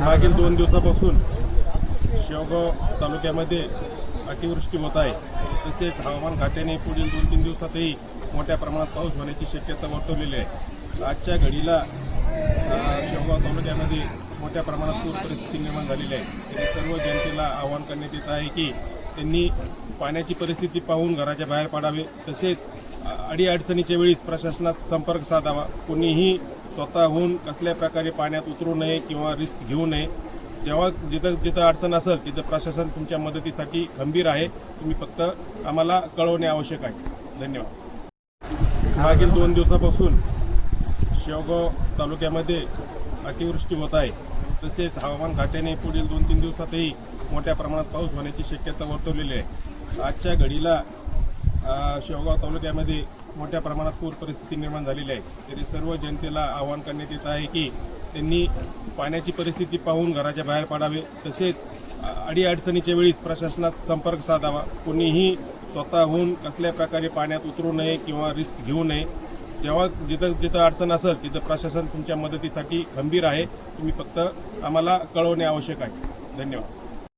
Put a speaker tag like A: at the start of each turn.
A: मागील 2 दिवसापासून शेवगाव तालुक्यामध्ये अतिवृष्टी होत आहे। तसेच हवामान खात्याने पुढील 2-3 दिवसातही मोठ्या प्रमाणात पाऊस होण्याची शक्यता वर्तवलेली आहे। आजच्या घडीला शेवगाव तालुक्यामध्ये मोठ्या प्रमाणात पूर परिस्थिती निर्माण झालेली आहे। तरी सर्व जनतेला आवाहन करण्यात येत आहे की त्यांनी पाण्याची परिस्थिती पाहून घराच्या बाहेर पडावे। तसेच अडीअडचणीच्या वेळी प्रशासनास संपर्क साधावा। कोणीही स्वतःहून कसल्या प्रकारे पाण्यात उतरू नये किंवा रिस्क घेऊ नये। जेव्हा जिथं अडचण असेल तिथं प्रशासन तुमच्या मदतीसाठी खंबीर आहे। तुम्ही फक्त आम्हाला कळवणे आवश्यक आहे। धन्यवाद। मागील 2 दिवसापासून शेवगाव तालुक्यामध्ये अतिवृष्टी होत आहे। तसेच हवामान खात्याने पुढील 2-3 दिवसातही मोठ्या प्रमाणात पाऊस होण्याची शक्यता वर्तवलेली आहे। आजच्या घडीला शेवगाव तालुक्यामध्ये मोठ्या प्रमाणात पूर परिस्थिती निर्माण झालेली आहे। तरी सर्व जनतेला आवाहन करण्यात येत आहे की त्यांनी पाण्याची परिस्थिती पाहून घराच्या बाहेर पडावे। तसेच अडीअडचणीच्या वेळी प्रशासनास संपर्क साधावा। कोणीही स्वतःहून कसल्या प्रकारे पाण्यात उतरू नये किंवा रिस्क घेऊ नये। जेव्हा जिथं अडचण असेल तिथं प्रशासन तुमच्या मदतीसाठी खंबीर आहे। तुम्ही फक्त आम्हाला कळवणे आवश्यक आहे। धन्यवाद।